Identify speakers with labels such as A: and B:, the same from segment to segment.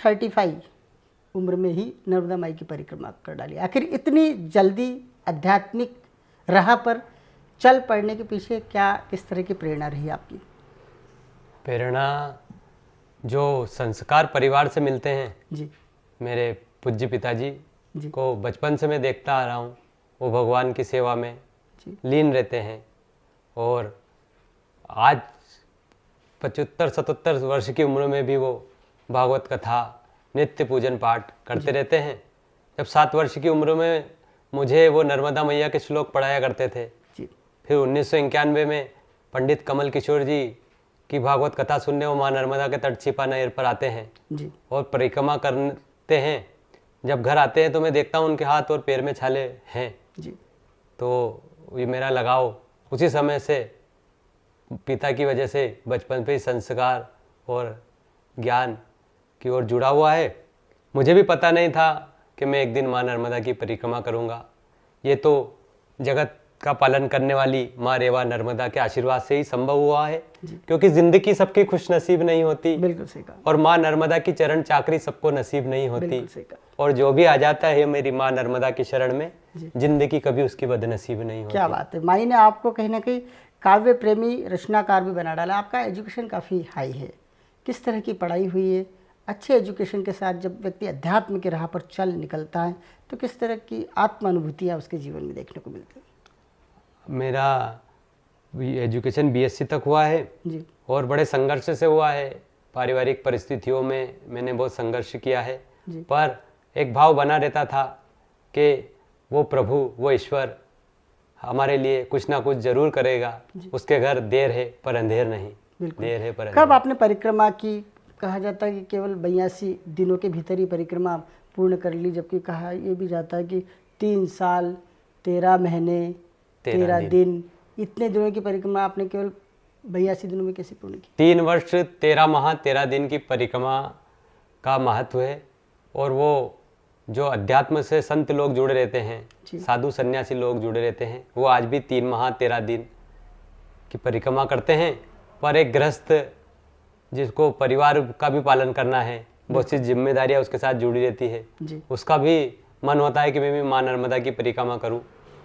A: 35 उम्र में ही नर्मदा माई की परिक्रमा कर डाली। आखिर इतनी जल्दी आध्यात्मिक राह पर चल पड़ने के पीछे क्या किस तरह की प्रेरणा रही आपकी?
B: प्रेरणा जो संस्कार परिवार से मिलते हैं
A: जी,
B: मेरे पूज्य पिताजी
A: जी
B: को बचपन से मैं देखता आ रहा हूँ, वो भगवान की सेवा में
A: जी
B: लीन रहते हैं और आज 75-77 वर्ष की उम्र में भी वो भागवत कथा नित्य पूजन पाठ करते रहते हैं। जब 7 वर्ष की उम्र में मुझे वो नर्मदा मैया के श्लोक पढ़ाया करते थे।
A: जी
B: फिर 1991 में पंडित कमल किशोर जी की भागवत कथा सुनने वो माँ नर्मदा के तट छिपा नहर पर आते हैं
A: जी
B: और परिक्रमा करते हैं। जब घर आते हैं तो मैं देखता हूँ उनके हाथ और पैर में छाले हैं।
A: जी
B: तो ये मेरा लगाव उसी समय से पिता की वजह से बचपन पे ही संस्कार और ज्ञान की ओर जुड़ा हुआ है। मुझे भी पता नहीं था कि मैं एक दिन माँ नर्मदा की परिक्रमा करूँगा। ये तो जगत का पालन करने वाली माँ रेवा नर्मदा के आशीर्वाद से ही संभव हुआ है, क्योंकि जिंदगी सबकी खुश नसीब नहीं होती।
A: बिल्कुल सही कहा।
B: और माँ नर्मदा की चरण चाकरी सबको नसीब नहीं होती।
A: बिल्कुल सही कहा।
B: और जो भी आ जाता है मेरी माँ नर्मदा की शरण में, जिंदगी कभी उसकी बदनसीब नहीं होती।
A: क्या बात है, माई ने आपको कहीं ना कहीं काव्य प्रेमी रचनाकार भी बना डाला। आपका एजुकेशन काफ़ी हाई है, किस तरह की पढ़ाई हुई है? अच्छे एजुकेशन के साथ जब व्यक्ति अध्यात्म की राह पर चल निकलता है तो किस तरह की आत्म अनुभूतियाँ उसके जीवन में देखने को मिलती है?
B: मेरा एजुकेशन बीएससी तक हुआ है
A: जी
B: और बड़े संघर्ष से हुआ है। पारिवारिक परिस्थितियों में मैंने बहुत संघर्ष किया है, पर एक भाव बना रहता था कि वो प्रभु, वो ईश्वर हमारे लिए कुछ ना कुछ जरूर करेगा। उसके घर देर है पर अंधेर नहीं। देर है पर
A: कब आपने परिक्रमा की? कहा जाता है कि केवल 82 दिनों के भीतर ही परिक्रमा पूर्ण कर ली, जबकि कहा यह भी जाता है कि 3 साल 13 महीने 13 दिन, इतने दिनों की परिक्रमा आपने केवल 82 दिनों में कैसे पूर्ण की?
B: 3 वर्ष 13 माह 13 दिन की परिक्रमा का महत्व है। और वो जो अध्यात्म से संत लोग जुड़े रहते हैं, साधु सन्यासी लोग जुड़े रहते हैं, वो आज भी 3 माह 13 दिन की परिक्रमा करते हैं। पर एक गृहस्थ जिसको परिवार का भी पालन करना है, बहुत सी जिम्मेदारियां उसके साथ जुड़ी रहती है, उसका भी मन होता है कि मैं भी माँ नर्मदा की परिक्रमा करूं।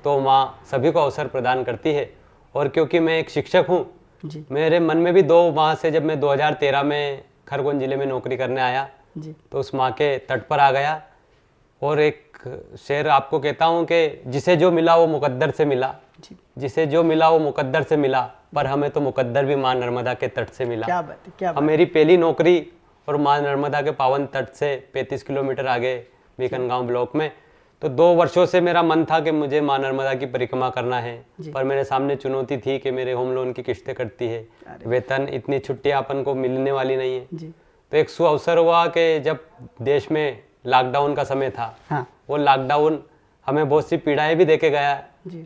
B: तो माँ सभी को अवसर प्रदान करती है। और क्योंकि मैं एक शिक्षक हूँ, मेरे मन में भी 2 माह से, जब मैं 2013 में खरगोन जिले में नौकरी करने आया तो उस माँ के तट पर आ गया। और एक शेर आपको कहता हूँ कि जिसे जो मिला वो मुकद्दर से मिला, जिसे जो मिला वो मुकद्दर से मिला, पर हमें तो मुकद्दर भी माँ नर्मदा के तट से मिला।
A: क्या बात है, क्या बात।
B: मेरी पहली नौकरी और माँ नर्मदा के पावन तट से 35 किलोमीटर आगे बीकनगांव ब्लॉक में। तो 2 वर्षों से मेरा मन था कि मुझे माँ नर्मदा की परिक्रमा करना है, पर मेरे सामने चुनौती थी कि मेरे होम लोन की किस्तें कटती है, वेतन, इतनी छुट्टियां अपन को मिलने वाली नहीं है। तो एक सुअवसर हुआ कि जब देश में लॉकडाउन का समय था, वो लॉकडाउन हमें बहुत सी पीड़ाएं भी देके गया,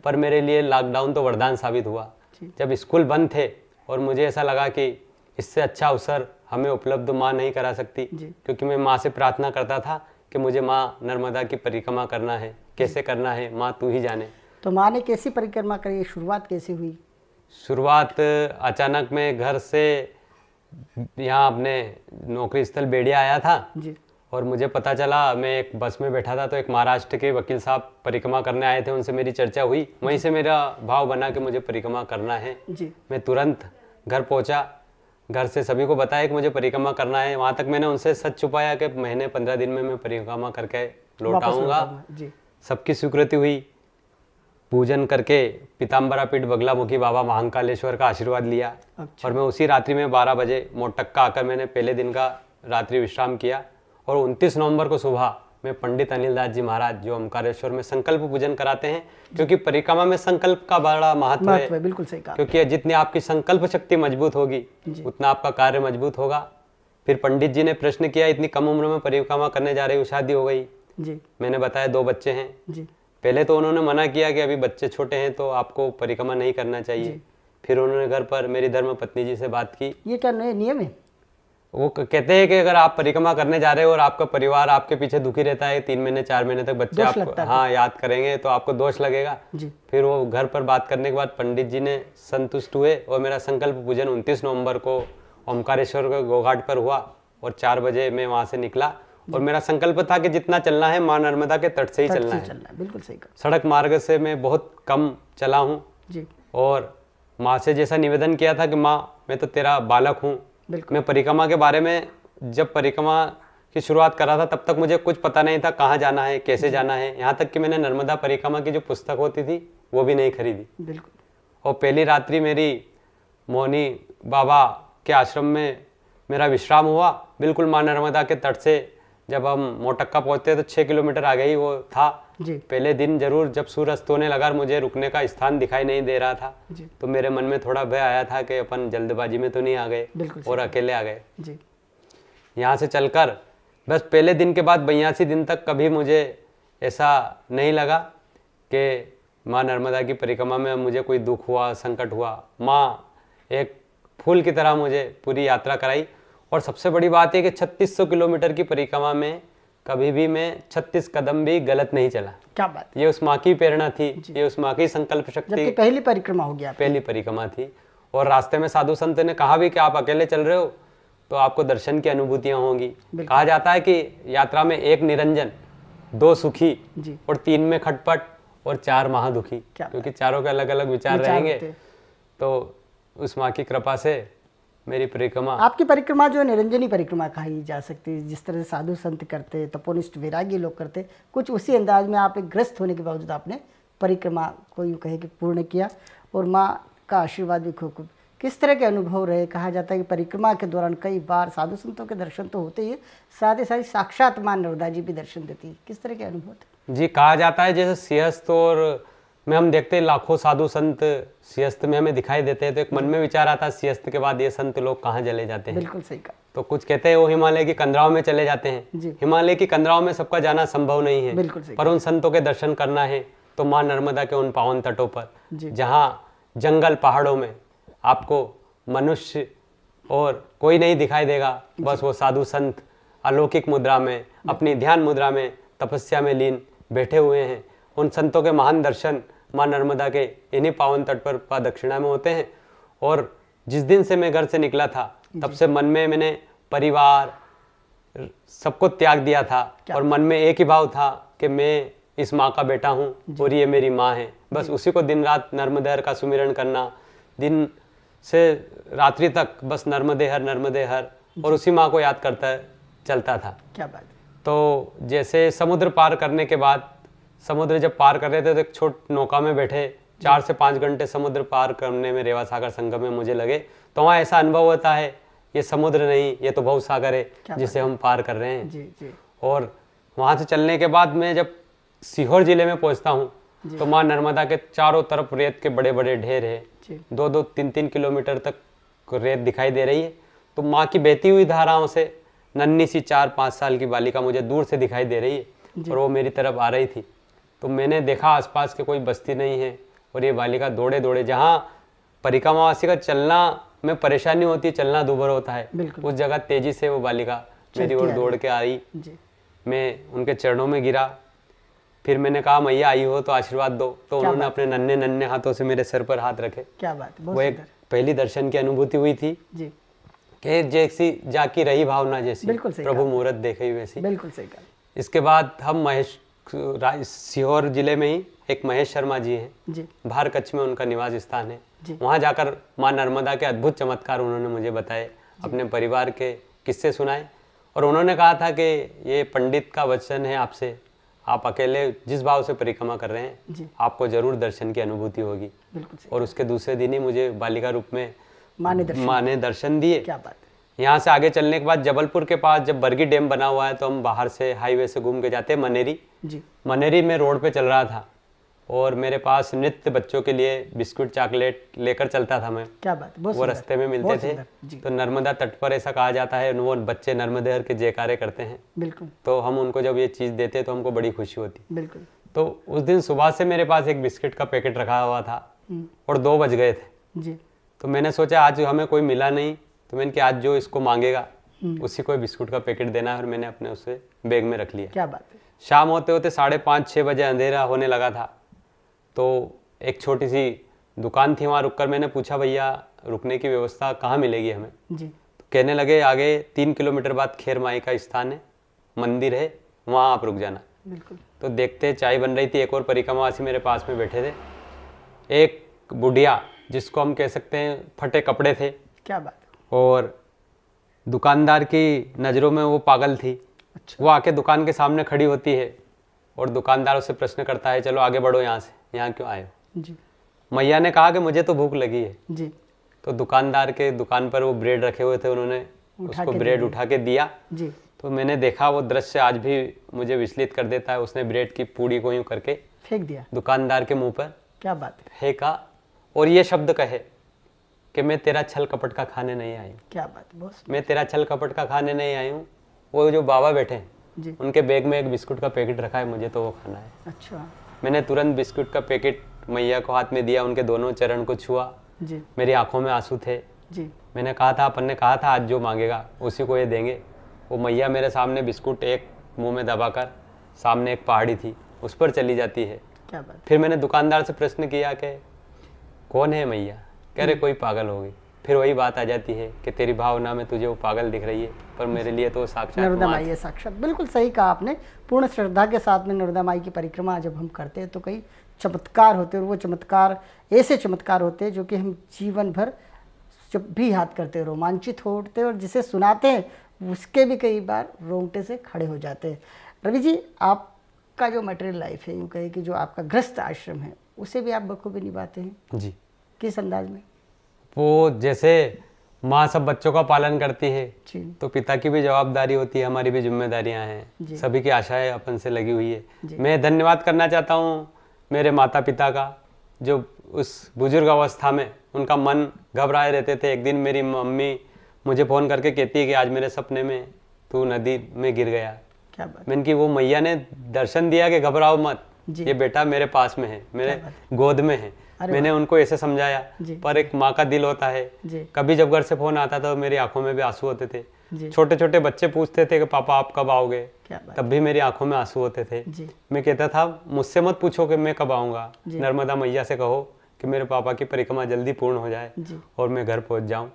B: पर मेरे लिए लॉकडाउन तो वरदान साबित हुआ। जब स्कूल बंद थे और मुझे ऐसा लगा कि इससे अच्छा अवसर हमें उपलब्ध माँ नहीं करा सकती, क्योंकि मैं माँ से प्रार्थना करता था कि मुझे माँ नर्मदा की परिक्रमा करना है, कैसे करना है माँ तू ही जाने।
A: तो माँ ने कैसी परिक्रमा करी, शुरुआत कैसे हुई?
B: शुरुआत अचानक मैं घर से यहाँ अपने नौकरी स्थल बेड़िया आया था और मुझे पता चला, मैं एक बस में बैठा था तो एक महाराष्ट्र के वकील साहब परिक्रमा करने आए थे, उनसे मेरी चर्चा हुई। वहीं से मेरा भाव बना कि मुझे परिक्रमा करना है। मैं तुरंत घर पहुंचा, घर से सभी को बताया कि मुझे परिक्रमा करना है। वहां तक मैंने उनसे सच छुपाया कि महीने 15 दिन में मैं परिक्रमा करके लौट आऊंगा। सबकी स्वीकृति हुई। पूजन करके पीताम्बरा पीठ बगलामुखी बाबा महाकालेश्वर का आशीर्वाद लिया। और मैं उसी रात्रि में 12 बजे मोटक्का आकर मैंने पहले दिन का रात्रि विश्राम किया। और 29 नवंबर को सुबह में पंडित अनिल दास जी महाराज, जो ओमकारेश्वर में संकल्प पूजन कराते हैं, क्योंकि परिक्रमा में संकल्प का बड़ा महत्व है।
A: बिल्कुल सही कहा।
B: क्योंकि जितनी आपकी संकल्प शक्ति मजबूत होगी उतना आपका कार्य मजबूत होगा। फिर पंडित जी ने प्रश्न किया, इतनी कम उम्र में परिक्रमा करने जा रही हो, शादी हो गई? मैंने बताया 2 बच्चे हैं। पहले तो उन्होंने मना किया कि अभी बच्चे छोटे हैं तो आपको परिक्रमा नहीं करना चाहिए। फिर उन्होंने घर पर मेरी धर्म पत्नी जी से बात की।
A: ये क्या नए नियम है?
B: वो कहते हैं कि अगर आप परिक्रमा करने जा रहे हो और आपका परिवार आपके पीछे दुखी रहता है 3 महीने 4 महीने तक, बच्चे आपको याद करेंगे तो आपको दोष लगेगा। फिर वो घर पर बात करने के बाद पंडित जी ने संतुष्ट हुए और मेरा संकल्प पूजन 29 नवंबर को ओमकारेश्वर के गोघाट पर हुआ। और 4 बजे मैं वहाँ से निकला और मेरा संकल्प था कि जितना चलना है माँ नर्मदा के तट से ही चलना है।
A: बिल्कुल सही कहा।
B: सड़क मार्ग से मैं बहुत कम चला हूँ
A: जी।
B: और माँ से जैसा निवेदन किया था कि माँ मैं तो तेरा बालक हूँ। मैं परिक्रमा के बारे में जब परिक्रमा की शुरुआत कर रहा था तब तक मुझे कुछ पता नहीं था कहाँ जाना है, कैसे जाना है। यहाँ तक कि मैंने नर्मदा परिक्रमा की जो पुस्तक होती थी वो भी नहीं खरीदी।
A: बिल्कुल।
B: और पहली रात्रि मेरी मोहनी बाबा के आश्रम में मेरा विश्राम हुआ, बिल्कुल माँ नर्मदा के तट से। जब हम मोटक्का पहुंचते तो 6 किलोमीटर आगे ही वो था
A: जी।
B: पहले दिन जरूर जब सूर्य अस्त होने लगा और मुझे रुकने का स्थान दिखाई नहीं दे रहा था तो मेरे मन में थोड़ा भय आया था कि अपन जल्दबाजी में तो नहीं आ गए और अकेले आ गए। यहाँ से चलकर बस पहले दिन के बाद 82 दिन तक कभी मुझे ऐसा नहीं लगा कि माँ नर्मदा की परिक्रमा में मुझे कोई दुख हुआ, संकट हुआ। माँ एक फूल की तरह मुझे पूरी यात्रा कराई। और सबसे बड़ी बात है कि 3600 किलोमीटर की परिक्रमा में कभी भी मैं 36 कदम भी गलत नहीं चला।
A: क्या बात।
B: ये उस माँ की प्रेरणा थी, ये उस माँ की संकल्प शक्ति।
A: जबकि पहली परिक्रमा हो गया,
B: पहली परिक्रमा थी। और रास्ते में साधु संत ने कहा भी कि आप अकेले चल रहे हो तो आपको दर्शन की अनुभूतियां होंगी। कहा जाता है कि यात्रा में 1 निरंजन, 2 सुखी और 3 में खटपट और 4 महादुखी, क्योंकि चारों के अलग अलग विचार रहेंगे। तो उस माँ की कृपा से मेरी परिक्रमा,
A: आपकी परिक्रमा जो निरंजनी परिक्रमा कही जा सकती है, जिस तरह से साधु संत करते, तपोनिष्ठ वैरागी लोग करते, कुछ उसी अंदाज में आप एक ग्रस्त होने के बावजूद आपने परिक्रमा को यूँ कहे कि पूर्ण किया और माँ का आशीर्वाद भी खूब। किस तरह के अनुभव रहे? कहा जाता है कि परिक्रमा के दौरान कई बार साधु संतों के दर्शन तो होते ही, साथ ही साथ साक्षात माँ नर्मदा जी भी दर्शन देती है। किस तरह के अनुभव थे?
B: जी, कहा जाता है जैसे सिंहस्थ और में हम देखते हैं लाखों साधु संत सिंहस्थ में हमें दिखाई देते हैं, तो एक मन में विचार आता है सिंहस्थ के बाद ये संत लोग कहाँ चले जाते हैं।
A: बिल्कुल सही कहा।
B: तो कुछ कहते हैं वो हिमालय की कंदराओं में चले जाते हैं। हिमालय की कंदराओं में सबका जाना संभव नहीं है, पर उन संतों के दर्शन करना है तो माँ नर्मदा के उन पावन तटों पर, जहाँ जंगल पहाड़ों में आपको मनुष्य और कोई नहीं दिखाई देगा, बस वो साधु संत अलौकिक मुद्रा में, अपनी ध्यान मुद्रा में, तपस्या में लीन बैठे हुए हैं। उन संतों के महान दर्शन माँ नर्मदा के इन्हीं पावन तट पर दक्षिणा में होते हैं। और जिस दिन से मैं घर से निकला था तब से मन में मैंने परिवार सबको त्याग दिया था और मन में एक ही भाव था कि मैं इस माँ का बेटा हूँ और ये मेरी माँ है। बस उसी को दिन रात नर्मदेहर का सुमिरन करना, दिन से रात्रि तक बस नर्मदे हर और उसी माँ को याद करता चलता था।
A: क्या बात।
B: तो जैसे समुद्र पार करने के बाद, समुद्र जब पार कर रहे थे तो एक छोट नौका में बैठे 4 से 5 घंटे समुद्र पार करने में रेवा सागर संगम में मुझे लगे। तो वहाँ ऐसा अनुभव होता है ये समुद्र नहीं, ये तो भव सागर है जिसे हम पार कर रहे हैं। और वहाँ से चलने के बाद मैं जब सीहोर जिले में पहुँचता हूँ तो माँ नर्मदा के चारों तरफ रेत के बड़े बड़े ढेर है, 2-2, 3-3 किलोमीटर तक रेत दिखाई दे रही है। तो माँ की बहती हुई धाराओं से नन्ही सी 4-5 साल की बालिका मुझे दूर से दिखाई दे रही है और वो मेरी तरफ आ रही थी। तो मैंने देखा आसपास के कोई बस्ती नहीं है और ये बालिका दौड़े दौड़े, जहाँ परिक्रमावासी का चलना में परेशानी होती है, चलना दूभर होता है, उस जगह तेजी से वो बालिका मेरी ओर दौड़ के आई। मैं उनके चरणों में गिरा, फिर मैंने कहा मैया आई हो तो आशीर्वाद दो। तो उन्होंने अपने नन्हे नन्हे हाथों से मेरे सर पर हाथ रखे।
A: क्या बात,
B: वो एक पहली दर्शन की अनुभूति हुई थी कि जैसी जाकी रही भावना जैसी, प्रभु मुहूर्त देखे वैसी।
A: बिल्कुल सही कहा।
B: इसके बाद हम सीहोर जिले में ही एक महेश शर्मा जी हैं, भार कच्छ में उनका निवास स्थान है। वहाँ जाकर माँ नर्मदा के अद्भुत चमत्कार उन्होंने मुझे बताए, अपने परिवार के किस्से सुनाए और उन्होंने कहा था कि ये पंडित का वचन है आपसे, आप अकेले जिस भाव से परिक्रमा कर रहे हैं आपको जरूर दर्शन की अनुभूति होगी। और उसके दूसरे दिन ही मुझे बालिका रूप में माँ ने दर्शन दिए।
A: क्या बात।
B: यहाँ से आगे चलने के बाद जबलपुर के पास जब बरगी डैम बना हुआ है तो हम बाहर से हाईवे से घूम के जाते हैं मनेरी। मनेरी में रोड पे चल रहा था और मेरे पास नित्य बच्चों के लिए बिस्कुट चॉकलेट लेकर चलता था मैं।
A: क्या बात,
B: वो रास्ते में मिलते थे। तो नर्मदा तट पर ऐसा कहा जाता है वो बच्चे नर्मदेहर के जयकारे करते हैं।
A: बिल्कुल।
B: तो हम उनको जब ये चीज देते तो हमको बड़ी खुशी होती।
A: बिल्कुल।
B: तो उस दिन सुबह से मेरे पास एक बिस्किट का पैकेट रखा हुआ था और 2 बज गए थे। तो मैंने सोचा आज हमें कोई मिला नहीं, तो मैंने कहा आज जो इसको मांगेगा उसी को बिस्कुट का पैकेट देना है और मैंने अपने उसे बैग में रख लिया।
A: क्या बात है।
B: शाम होते होते 5:30-6 बजे अंधेरा होने लगा था। तो एक छोटी सी दुकान थी, वहाँ रुककर मैंने पूछा भैया रुकने की व्यवस्था कहाँ मिलेगी हमें। तो कहने लगे आगे 3 किलोमीटर बाद खेर माई का स्थान है, मंदिर है, वहाँ आप रुक जाना।
A: बिल्कुल।
B: तो देखते चाय बन रही थी, एक और परिक्रमावासी मेरे पास में बैठे थे। एक बुढ़िया, जिसको हम कह सकते हैं फटे कपड़े थे,
A: क्या बात,
B: और दुकानदार की नज़रों में वो पागल थी।
A: अच्छा।
B: वो आके दुकान के सामने खड़ी होती है और दुकानदार उससे प्रश्न करता है, चलो आगे बढ़ो यहाँ से, यहाँ क्यों आए हो?
A: जी।
B: मैया ने कहा कि मुझे तो भूख लगी है।
A: जी।
B: तो दुकानदार के दुकान पर वो ब्रेड रखे हुए थे, उन्होंने उसको ब्रेड उठा के दिया।
A: जी।
B: तो मैंने देखा, वो दृश्य आज भी मुझे विचलित कर देता है। उसने ब्रेड की पूड़ी को यूं करके
A: फेंक दिया
B: दुकानदार के मुंह पर।
A: क्या बात है।
B: फेंका और ये शब्द कहे कि मैं तेरा छल कपट का खाने नहीं आई हूँ।
A: क्या बात है, बहुत।
B: मैं तेरा छल कपट का खाने नहीं आई हूँ। वो जो बाबा बैठे हैं,
A: जी।
B: उनके बैग में एक बिस्कुट का पैकेट रखा है, मुझे तो वो खाना है।
A: अच्छा।
B: मैंने तुरंत बिस्कुट का पैकेट मैया को हाथ में दिया, उनके दोनों चरण को छुआ।
A: जी।
B: मेरी आंखों में आंसू थे।
A: जी।
B: मैंने कहा था, अपन ने कहा था आज जो मांगेगा उसी को ये देंगे। वो मैया मेरे सामने बिस्कुट एक मुंह में दबाकर, सामने एक पहाड़ी थी उस पर चली जाती है।
A: क्या बात।
B: फिर मैंने दुकानदार से प्रश्न किया कि कौन है मैया? कह रहे कोई पागल होगी। फिर वही बात आ जाती है कि तेरी भावना में तुझे वो पागल दिख रही है, पर मेरे लिए तो साक्षात
A: नर्मदा माई है, साक्षात। बिल्कुल सही कहा आपने। पूर्ण श्रद्धा के साथ में नर्मदा माई की परिक्रमा जब हम करते हैं तो कई चमत्कार होते हैं, और वो चमत्कार ऐसे चमत्कार होते हैं जो कि हम जीवन भर जब भी याद करते हैं रोमांचित हो उठते हैं, और जिसे सुनाते हैं उसके भी कई बार रोंगटे से खड़े हो जाते हैं। रवि जी, आपका जो मटेरियल लाइफ है, यूँ कहे कि जो आपका गृहस्थ आश्रम है, उसे भी आप बखूबी निभाते हैं।
B: जी।
A: किस अंदाज में?
B: वो जैसे माँ सब बच्चों का पालन करती है,
A: जी।
B: तो पिता की भी जवाबदारी होती है, हमारी भी जिम्मेदारियां हैं, सभी की आशाएं अपन से लगी हुई है। मैं धन्यवाद करना चाहता हूँ मेरे माता पिता का, जो उस बुजुर्ग अवस्था में उनका मन घबराए रहते थे। एक दिन मेरी मम्मी मुझे फ़ोन करके कहती है कि आज मेरे सपने में तू नदी में गिर गया।
A: क्या बात।
B: मैंने कि वो मैया ने दर्शन दिया कि घबराओ मत, ये बेटा मेरे पास में है, मेरे गोद में है। मैंने उनको ऐसे समझाया, पर एक माँ का दिल होता है। कभी जब घर से फोन आता था तो मेरी आंखों में भी आंसू होते थे। छोटे छोटे बच्चे पूछते थे कि पापा आप कब आओगे, तब भी मेरी आंखों में आंसू होते थे। मैं कहता था मुझसे मत पूछो कि मैं कब आऊँगा, नर्मदा मैया से कहो कि मेरे पापा की परिक्रमा जल्दी पूर्ण हो जाए और मैं घर पहुँच जाऊँ।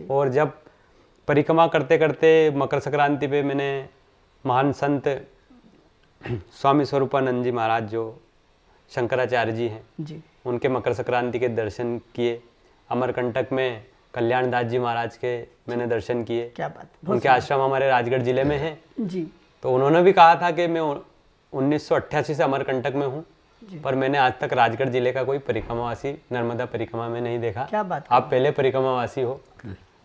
B: और जब परिक्रमा करते करते मकर संक्रांति पे मैंने महान संत स्वामी स्वरूपानंद जी महाराज, जो शंकराचार्य जी हैं, उनके मकर संक्रांति के दर्शन किए। अमरकंटक में कल्याण दास जी महाराज के मैंने दर्शन किए।
A: क्या बात।
B: उनके आश्रम हमारे राजगढ़ जिले में है।
A: जी।
B: तो उन्होंने भी कहा था कि मैं 1988 से अमरकंटक में हूँ, पर मैंने आज तक राजगढ़ जिले का कोई परिक्रमावासी नर्मदा परिक्रमा में नहीं देखा।
A: क्या बात।
B: आप पहले परिक्रमावासी हो।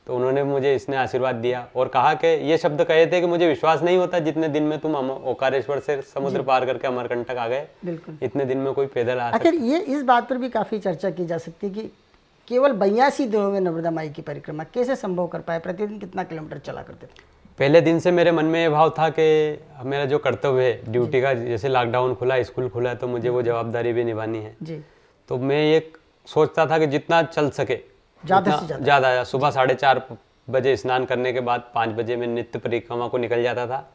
B: तो उन्होंने मुझे इसने आशीर्वाद दिया और कहा कि ये शब्द कहे थे कि मुझे विश्वास नहीं होता जितने दिन में तुम ओकारेश्वर से समुद्र पार करके अमरकंटक आ गए,
A: बिल्कुल
B: इतने दिन में कोई पैदल आ
A: सकता। ये इस बात पर भी काफ़ी चर्चा की जा सकती है कि केवल 82 दिनों में नर्मदा माई की परिक्रमा कैसे संभव कर पाए? प्रतिदिन कितना किलोमीटर चला करते थे?
B: पहले दिन से मेरे मन में ये भाव था कि मेरा जो कर्तव्य है ड्यूटी का, जैसे लॉकडाउन खुला, स्कूल खुला, तो मुझे वो जवाबदारी भी निभानी है। तो मैं ये सोचता था कि जितना चल सके ज़्यादा। सुबह 4:30 बजे स्नान करने के बाद 5 बजे मैं नित्य परिक्रमा को निकल जाता था।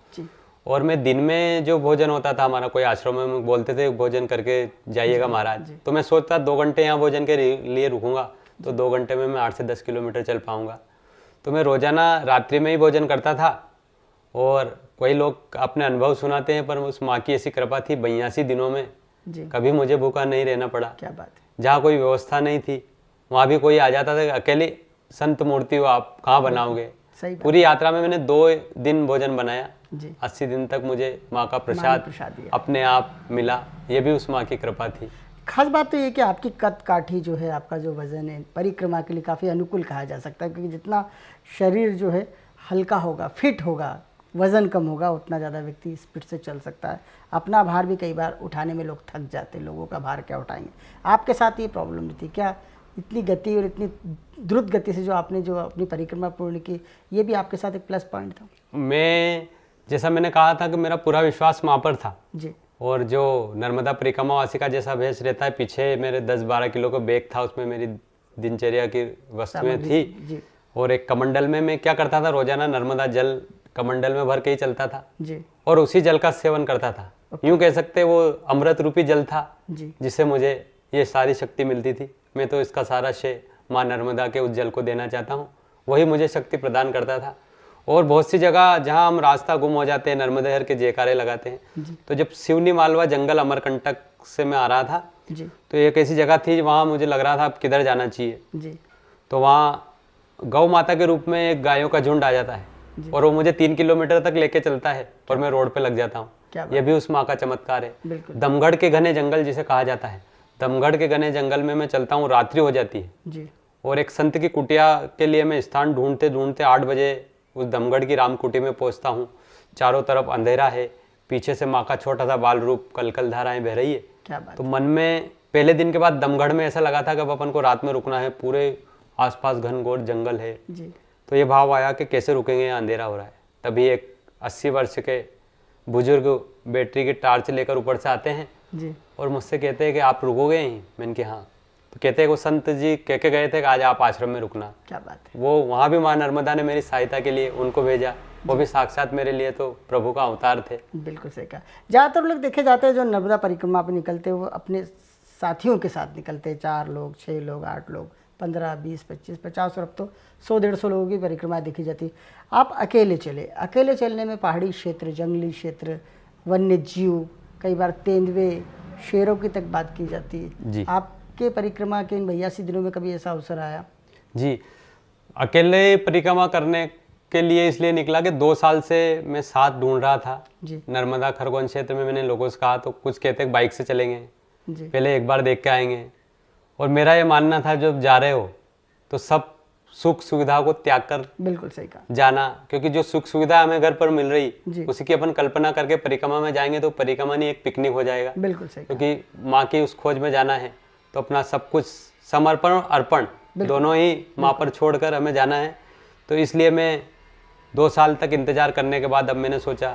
B: और मैं दिन में जो भोजन होता था हमारा, कोई आश्रम में बोलते थे भोजन करके जाइएगा महाराज, तो मैं सोचता 2 घंटे यहाँ भोजन के लिए रुकूंगा तो 2 घंटे में मैं 8 से 10 किलोमीटर चल पाऊंगा। तो मैं रोजाना रात्रि में ही भोजन करता था। और कोई लोग अपने अनुभव सुनाते हैं, पर उस माँ की ऐसी कृपा थी, 82 दिनों में कभी मुझे भूखा नहीं रहना पड़ा।
A: क्या बात है।
B: जहाँ कोई व्यवस्था नहीं थी वहाँ भी कोई आ जाता था, अकेली संत मूर्ति हो आप कहाँ बनाओगे। पूरी यात्रा में मैंने 2 दिन भोजन बनाया। 80 दिन तक मुझे माँ का प्रसाद अपने आप मिला, ये भी उस माँ की कृपा थी।
A: खास बात तो ये कि आपकी कद काठी जो है, आपका जो वजन है, परिक्रमा के लिए काफ़ी अनुकूल कहा जा सकता है, क्योंकि जितना शरीर जो है हल्का होगा, फिट होगा, वज़न कम होगा, उतना ज़्यादा व्यक्ति स्पीड से चल सकता है। अपना भार भी कई बार उठाने में लोग थक जाते हैं, लोगों का भार क्या उठाएंगे। आपके साथ ये प्रॉब्लम नहीं थी क्या? इतनी गति और इतनी द्रुत गति से जो आपने जो अपनी परिक्रमा पूर्ण की, ये भी आपके साथ एक प्लस पॉइंट था?
B: मैं जैसा मैंने कहा था कि मेरा पूरा विश्वास माँ पर था
A: जी।
B: और जो नर्मदा परिक्रमावासी का जैसा भेष रहता है, पीछे मेरे 10-12 किलो का बैग था, उसमें मेरी दिनचर्या की वस्तुएं थी।
A: जी।
B: और एक कमंडल में मैं क्या करता था, रोजाना नर्मदा जल कमंडल में भर के ही चलता था
A: जी।
B: और उसी जल का सेवन करता था। यूं कह सकते वो अमृत रूपी जल था
A: जी।
B: जिससे मुझे ये सारी शक्ति मिलती थी। मैं तो इसका सारा श्रेय माँ नर्मदा के उस जल को देना चाहता हूँ, वही मुझे शक्ति प्रदान करता था। और बहुत सी जगह जहाँ हम रास्ता गुम हो जाते हैं, नर्मदे हर के जयकारे लगाते हैं। तो जब सिवनी मालवा जंगल अमरकंटक से मैं आ रहा था
A: जी।
B: तो एक ऐसी जगह थी वहाँ मुझे लग रहा था अब किधर जाना चाहिए
A: जी।
B: तो वहाँ गौ माता के रूप में एक गायों का झुंड आ जाता है और वो मुझे 3 किलोमीटर तक लेके चलता है और मैं रोड पे लग जाता हूँ। ये भी उस माँ का चमत्कार है। दमगढ़ के घने जंगल जिसे कहा जाता है, दमगढ़ के घने जंगल में मैं चलता हूँ, रात्रि हो जाती है
A: जी।
B: और एक संत की कुटिया के लिए मैं स्थान ढूंढते ढूंढते 8 बजे उस दमगढ़ की रामकुटी में पहुंचता हूँ। चारों तरफ अंधेरा है, पीछे से माँ का छोटा सा बाल रूप कलकल धाराएं बह रही है।
A: क्या बात।
B: तो मन में पहले दिन के बाद दमगढ़ में ऐसा लगा था कि अब अपन को रात में रुकना है, पूरे आसपास घनघोर जंगल है
A: जी।
B: तो ये भाव आया कि कैसे रुकेंगे, यहाँ अंधेरा हो रहा है। तभी एक 80 वर्ष के बुजुर्ग बैटरी की टार्च लेकर ऊपर से आते हैं
A: जी।
B: और मुझसे कहते हैं कि आप रुकोगे यहीं? मैंने कहा हाँ। तो कहते हैं वो संत जी कह के गए थे कि आज आप आश्रम में रुकना।
A: क्या बात है।
B: वो वहाँ भी माँ नर्मदा ने मेरी सहायता के लिए उनको भेजा, वो भी साक्षात मेरे लिए तो प्रभु का अवतार थे।
A: बिल्कुल सही कहा। ज़्यादातर लोग देखे जाते हैं जो नर्मदा परिक्रमा पर निकलते हैं वो अपने साथियों के साथ निकलते हैं, 4 लोग, 6 लोग, 8 लोग, 15, 20, 25, 50 और अब तो 100-150 लोगों की परिक्रमा देखी जाती है। आप अकेले चले, अकेले चलने में पहाड़ी क्षेत्र, जंगली क्षेत्र, वन्य जीव, कई बार तेंदुए, शेरों की तक बात की जाती है
B: जी।
A: आपके परिक्रमा के इन 82 दिनों में कभी ऐसा अवसर आया?
B: जी, अकेले परिक्रमा करने के लिए इसलिए निकला कि 2 साल से मैं साथ ढूंढ रहा था
A: जी।
B: नर्मदा खरगोन क्षेत्र में। मैंने लोगों से कहा तो कुछ कहते हैं बाइक से चलेंगे
A: जी।
B: पहले एक बार देख के आएंगे, और मेरा ये मानना था जब जा रहे हो तो सब सुख सुविधा को त्याग कर
A: बिल्कुल सही कहा
B: जाना, क्योंकि जो सुख सुविधा हमें घर पर मिल रही उसी की अपन कल्पना करके परिक्रमा में जाएंगे तो परिक्रमा नहीं एक पिकनिक हो जाएगा।
A: बिल्कुल सही।
B: क्योंकि माँ की उस खोज में जाना है तो अपना सब कुछ समर्पण और अर्पण दोनों ही माँ पर छोड़कर हमें जाना है। तो इसलिए मैं 2 साल तक इंतजार करने के बाद अब मैंने सोचा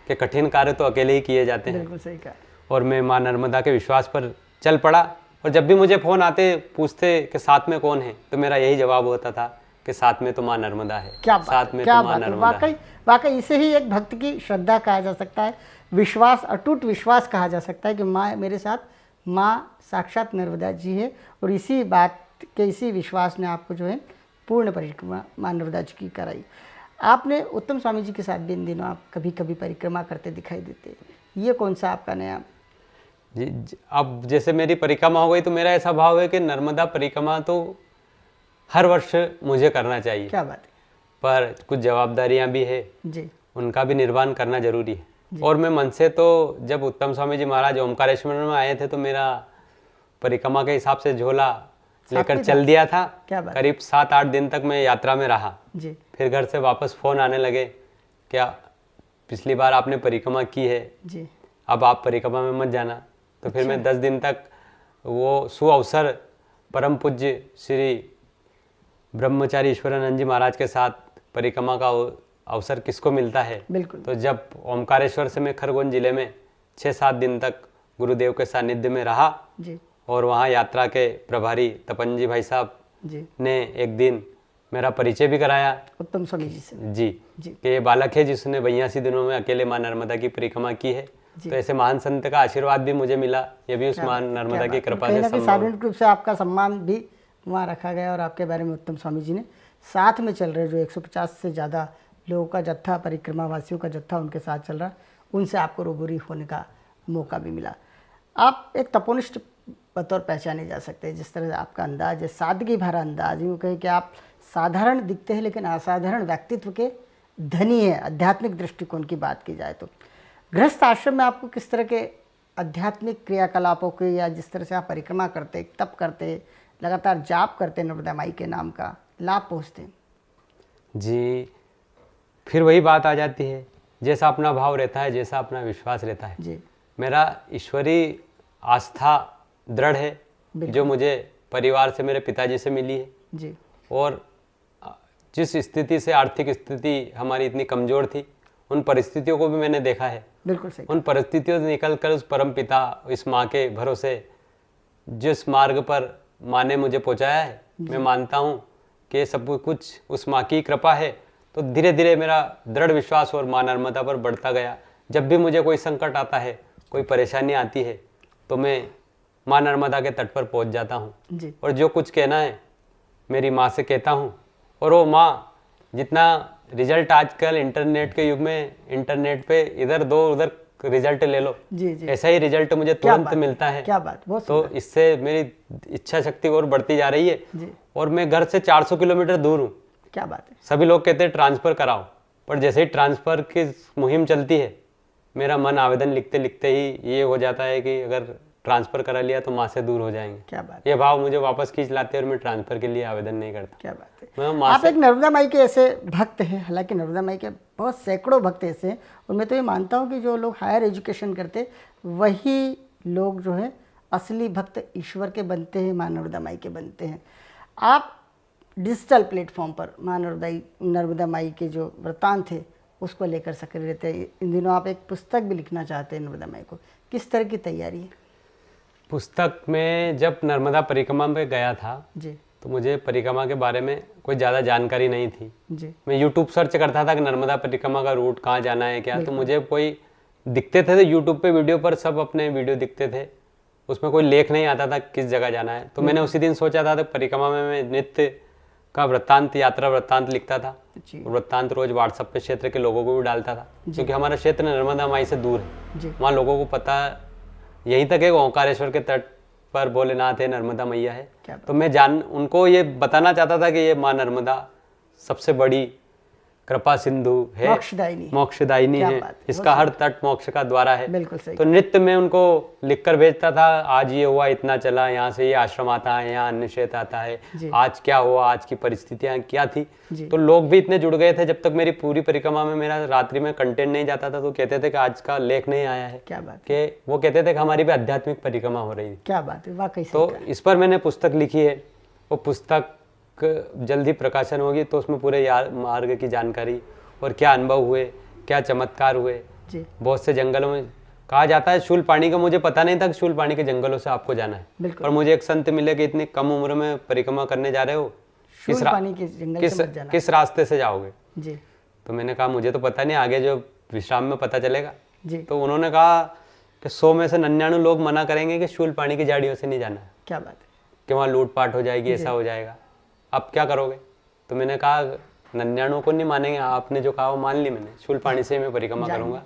B: कि कठिन कार्य तो अकेले ही किए जाते हैं।
A: बिल्कुल सही कहा।
B: और मैं माँ नर्मदा के विश्वास पर चल पड़ा, और जब भी मुझे फ़ोन आते पूछते कि साथ में कौन है तो मेरा यही जवाब होता था कि साथ में तो माँ नर्मदा है।
A: क्या
B: साथ में
A: क्या
B: तो माँ नर्मदा है।
A: वाकई इसे ही एक भक्त की श्रद्धा कहा जा सकता है, विश्वास, अटूट विश्वास कहा जा सकता है कि माँ मेरे साथ, माँ साक्षात नर्मदा जी है। और इसी बात के, इसी विश्वास ने आपको जो है पूर्ण परिक्रमा माँ नर्मदा जी की कराई। आपने उत्तम स्वामी जी के साथ भी इन दिनों आप कभी कभी परिक्रमा करते दिखाई देते हैं, ये कौन सा आपका नया?
B: जी, अब जैसे मेरी परिक्रमा हो गई तो मेरा ऐसा भाव है कि नर्मदा परिक्रमा तो हर वर्ष मुझे करना चाहिए।
A: क्या बात है।
B: पर कुछ जवाबदारियां भी है
A: जी,
B: उनका भी निर्वहन करना जरूरी है। और मैं मन से तो जब उत्तम स्वामी जी महाराज ओमकारेश्वर में आए थे तो मेरा परिक्रमा के हिसाब से झोला लेकर चल दिया था। करीब 7-8 दिन तक मैं यात्रा में रहा
A: जी।
B: फिर घर से वापस फोन आने लगे, क्या पिछली बार आपने परिक्रमा की है
A: जी,
B: अब आप परिक्रमा में मत जाना। तो फिर मैं 10 दिन तक वो सुअवसर परम पूज्य श्री ब्रह्मचारी ईश्वरानंद जी महाराज के साथ परिक्रमा का अवसर किसको मिलता है।
A: बिल्कुल।
B: तो जब ओमकारेश्वर से मैं खरगोन जिले में 6-7 दिन तक गुरुदेव के सानिध्य में रहा
A: जी।
B: और वहाँ यात्रा के प्रभारी तपन जी भाई साहब ने एक दिन मेरा परिचय भी कराया
A: उत्तम स्वामी जी से
B: जी कि ये बालक है जिसने 82 दिनों में अकेले माँ नर्मदा की परिक्रमा की है। तो ऐसे महान संत का आशीर्वाद भी मुझे मिला, ये भी उस माँ नर्मदा की कृपा से संभव।
A: सार्वजनिक रूप से आपका सम्मान भी वहाँ रखा गया और आपके बारे में उत्तम स्वामी जी ने साथ में चल रहे जो 150 से ज़्यादा लोगों का जत्था, परिक्रमा वासियों का जत्था उनके साथ चल रहा, उनसे आपको रूबरू होने का मौका भी मिला। आप एक तपोनिष्ठ बतौर पहचाने जा सकते हैं, जिस तरह से आपका अंदाज है, सादगी भरा अंदाज, यूँ कहे कि आप साधारण दिखते हैं लेकिन असाधारण व्यक्तित्व के धनी है। आध्यात्मिक दृष्टिकोण की बात की जाए तो गृहस्थ आश्रम में आपको किस तरह के आध्यात्मिक क्रियाकलापों के, या जिस तरह से आप परिक्रमा करते, तप करते, लगातार जाप करते नर्मदा माई के नाम का, लाभ पहुँचते हैं?
B: जी, फिर वही बात आ जाती है, जैसा अपना भाव रहता है, जैसा अपना विश्वास रहता है
A: जी।
B: मेरा ईश्वरी आस्था दृढ़ है जो मुझे परिवार से, मेरे पिताजी से मिली है
A: जी।
B: और जिस स्थिति से, आर्थिक स्थिति हमारी इतनी कमज़ोर थी, उन परिस्थितियों को भी मैंने देखा है।
A: बिल्कुल सही।
B: उन परिस्थितियों से निकल कर उस परम पिता, इस माँ के भरोसे जिस मार्ग पर माँ ने मुझे पहुँचाया है, मैं मानता हूँ कि सब कुछ उस माँ की कृपा है। तो धीरे धीरे मेरा दृढ़ विश्वास और माँ नर्मदा पर बढ़ता गया। जब भी मुझे कोई संकट आता है, कोई परेशानी आती है, तो मैं माँ नर्मदा के तट पर पहुँच जाता हूँ और जो कुछ कहना है मेरी माँ से कहता हूँ, और वो माँ जितना रिजल्ट आजकल इंटरनेट के युग में, इंटरनेट पे इधर दो उधर रिजल्ट ले लो,
A: जी जी,
B: ऐसा ही रिजल्ट मुझे तुरंत मिलता है।
A: क्या बात, बहुत
B: तो इससे मेरी इच्छा शक्ति और बढ़ती जा रही है
A: जी।
B: और मैं घर से 400 किलोमीटर दूर हूँ।
A: क्या बात है।
B: सभी लोग कहते हैं ट्रांसफर कराओ, पर जैसे ही ट्रांसफर की मुहिम चलती है, मेरा मन आवेदन लिखते लिखते ही ये हो जाता है कि अगर ट्रांसफर करा लिया तो माँ से दूर हो जाएंगे।
A: क्या बात,
B: ये भाव मुझे वापस खींच लाते हैं और मैं ट्रांसफर के लिए आवेदन नहीं करता।
A: क्या बात है।
B: मैं
A: आप एक नर्मदा माई के ऐसे भक्त हैं, हालांकि नर्मदा माई के बहुत सैकड़ों भक्त ऐसे हैं, और मैं तो ये मानता हूँ कि जो लोग हायर एजुकेशन करते वही लोग जो है असली भक्त ईश्वर के बनते हैं, माँ नर्मदा माई के बनते हैं। आप डिजिटल प्लेटफॉर्म पर माँ नर्मदा माई के जो वृत्तांत थे उसको लेकर सक्रिय रहते हैं। इन दिनों आप एक पुस्तक भी लिखना चाहते हैं नर्मदा माई को, किस तरह की तैयारी है?
B: पुस्तक में जब नर्मदा परिक्रमा पे गया था
A: जी,
B: तो मुझे परिक्रमा के बारे में कोई ज़्यादा जानकारी नहीं थी
A: जी।
B: मैं यूट्यूब सर्च करता था कि नर्मदा परिक्रमा का रूट कहाँ जाना है क्या, तो मुझे कोई दिखते थे तो यूट्यूब पे वीडियो पर सब अपने वीडियो दिखते थे, उसमें कोई लेख नहीं आता था किस जगह जाना है। तो मैंने उसी दिन सोचा था तो परिक्रमा में मैं नित्य का वृत्तांत, यात्रा वृत्तांत लिखता था। वृत्तांत रोज व्हाट्सएप पे क्षेत्र के लोगों को भी डालता था, क्योंकि हमारा क्षेत्र नर्मदा माई से दूर है। वहाँ लोगों को पता यहीं तक है ओंकारेश्वर के तट पर भोलेनाथ है, नर्मदा मैया है। तो मैं उनको ये बताना चाहता था कि ये माँ नर्मदा सबसे बड़ी कृपा सिंधु है, मोक्षदायिनी है, इसका हर तट मोक्ष का द्वारा है।
A: बिल्कुल सही।
B: तो नित्य में उनको लिखकर भेजता था, आज ये हुआ, इतना चला, यहाँ से ये आश्रम आता है, यहाँ अन्य क्षेत्र आता है, आज क्या हुआ, आज की परिस्थितियां क्या थी। तो लोग भी इतने जुड़ गए थे। जब तक मेरी पूरी परिक्रमा में मेरा रात्रि में कंटेंट नहीं जाता था तो कहते थे कि आज का लेख नहीं आया है।
A: क्या बात
B: कि वो कहते थे कि हमारी भी आध्यात्मिक परिक्रमा हो रही है।
A: क्या बात है, वाकई।
B: तो इस पर मैंने पुस्तक लिखी है। वो पुस्तक जल्दी प्रकाशन होगी तो उसमें पूरे मार्ग की जानकारी और क्या अनुभव हुए, क्या चमत्कार हुए। बहुत से जंगलों में कहा जाता है शूल पानी का, मुझे पता नहीं था कि शूल पानी के जंगलों से आपको जाना है, पर मुझे एक संत मिले कि इतनी कम उम्र में परिक्रमा करने जा रहे हो, किस रास्ते से जाओगे जी। तो मैंने कहा मुझे तो पता नहीं, आगे जो विश्राम में पता चलेगा जी। तो उन्होंने कहा कि 100 में से 99 लोग मना करेंगे कि शूल पानी की झाड़ियों से नहीं जाना है।
A: क्या बात है।
B: कि वहाँ लूटपाट हो जाएगी, ऐसा हो जाएगा, अब क्या करोगे? तो मैंने कहा 99 को नहीं मानेंगे, आपने जो कहा वो मान ली मैंने, शूल पानी से मैं परिक्रमा करूंगा।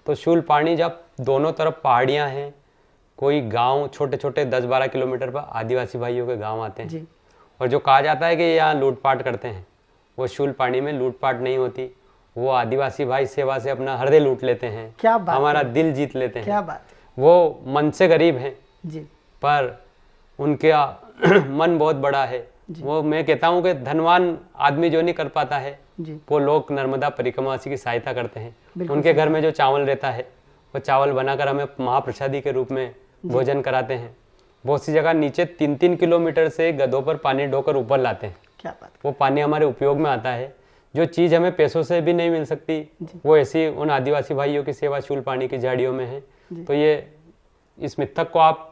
B: तो शूल पानी जब दोनों तरफ पहाड़ियां हैं, कोई गांव छोटे छोटे 10-12 किलोमीटर पर आदिवासी भाइयों के गांव आते हैं, और जो कहा जाता है कि यहाँ लूटपाट करते हैं, वो शूल पानी में लूटपाट नहीं होती। वो आदिवासी भाई सेवा से अपना हृदय लूट लेते हैं,
A: क्या बात,
B: हमारा दिल जीत लेते हैं।
A: क्या बात।
B: वो मन से गरीब हैं
A: जी,
B: पर उनका मन बहुत बड़ा है। वो मैं कहता हूँ कि धनवान आदमी जो नहीं कर पाता है वो लोग नर्मदा परिक्रमावासी की सहायता करते हैं। उनके घर में जो चावल रहता है वो चावल बनाकर हमें महाप्रसादी के रूप में भोजन कराते हैं। बहुत सी जगह नीचे 3-3 किलोमीटर से गधों पर पानी ढोकर ऊपर लाते हैं।
A: क्या बात।
B: वो पानी हमारे उपयोग में आता है। जो चीज़ हमें पैसों से भी नहीं मिल सकती वो ऐसी उन आदिवासी भाइयों की सेवा शूल पानी की झाड़ियों में है। तो ये इस मिथक को आप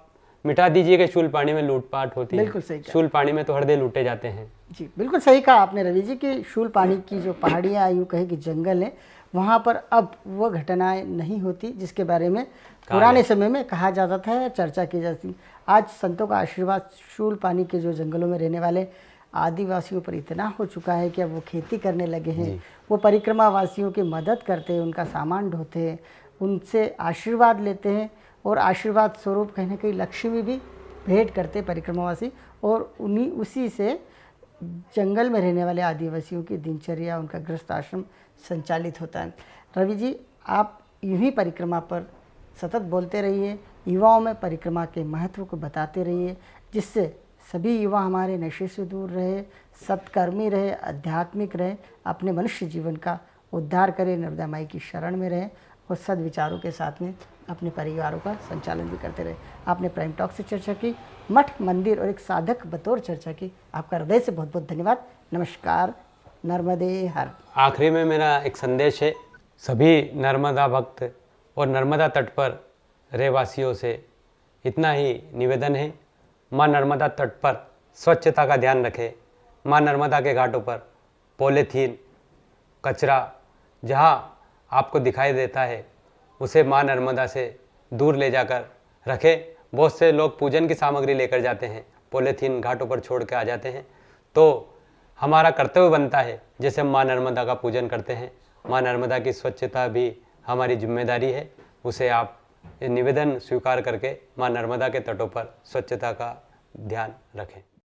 B: मिटा दीजिए कि शूल पानी में लूटपाट होती है।
A: बिल्कुल सही।
B: शूल पानी में तो हृदय लूटे जाते हैं।
A: जी बिल्कुल सही कहा आपने रवि जी कि शूल पानी की जो पहाड़ियाँ यूँ कहे कि जंगल है, वहाँ पर अब वो घटनाएं नहीं होती जिसके बारे में पुराने समय में कहा जाता था या चर्चा की जाती। आज संतों का आशीर्वाद शूल पानी के जो जंगलों में रहने वाले आदिवासियों पर इतना हो चुका है कि अब वो खेती करने लगे हैं। वो परिक्रमा वासियों की मदद करते हैं, उनका सामान ढोते हैं, उनसे आशीर्वाद लेते हैं और आशीर्वाद स्वरूप कहीं ना कहीं लक्ष्मी भी भेंट करते परिक्रमावासी, और उसी से जंगल में रहने वाले आदिवासियों की दिनचर्या, उनका गृहस्थ आश्रम संचालित होता है। रवि जी, आप यूं ही परिक्रमा पर सतत बोलते रहिए, युवाओं में परिक्रमा के महत्व को बताते रहिए, जिससे सभी युवा हमारे नशे से दूर रहे, सत्कर्मी रहे, आध्यात्मिक रहे, अपने मनुष्य जीवन का उद्धार करें, नर्मदा माई की शरण में रहें और सद्विचारों के साथ में अपने परिवारों का संचालन भी करते रहे। आपने प्राइम टॉक से चर्चा की, मठ मंदिर और एक साधक बतौर चर्चा की। आपका हृदय से बहुत बहुत धन्यवाद। नमस्कार। नर्मदे हर।
B: आखिरी में मेरा एक संदेश है सभी नर्मदा भक्त और नर्मदा तट पर रहवासियों से इतना ही निवेदन है, माँ नर्मदा तट पर स्वच्छता का ध्यान रखें। माँ नर्मदा के घाटों पर पॉलीथीन, कचरा जहाँ आपको दिखाई देता है उसे माँ नर्मदा से दूर ले जाकर रखें। बहुत से लोग पूजन की सामग्री लेकर जाते हैं, पॉलीथीन घाटों पर छोड़ के आ जाते हैं। तो हमारा कर्तव्य बनता है। जैसे माँ नर्मदा का पूजन करते हैं, माँ नर्मदा की स्वच्छता भी हमारी जिम्मेदारी है। उसे आप निवेदन स्वीकार करके माँ नर्मदा के तटों पर स्वच्छता का ध्यान रखें।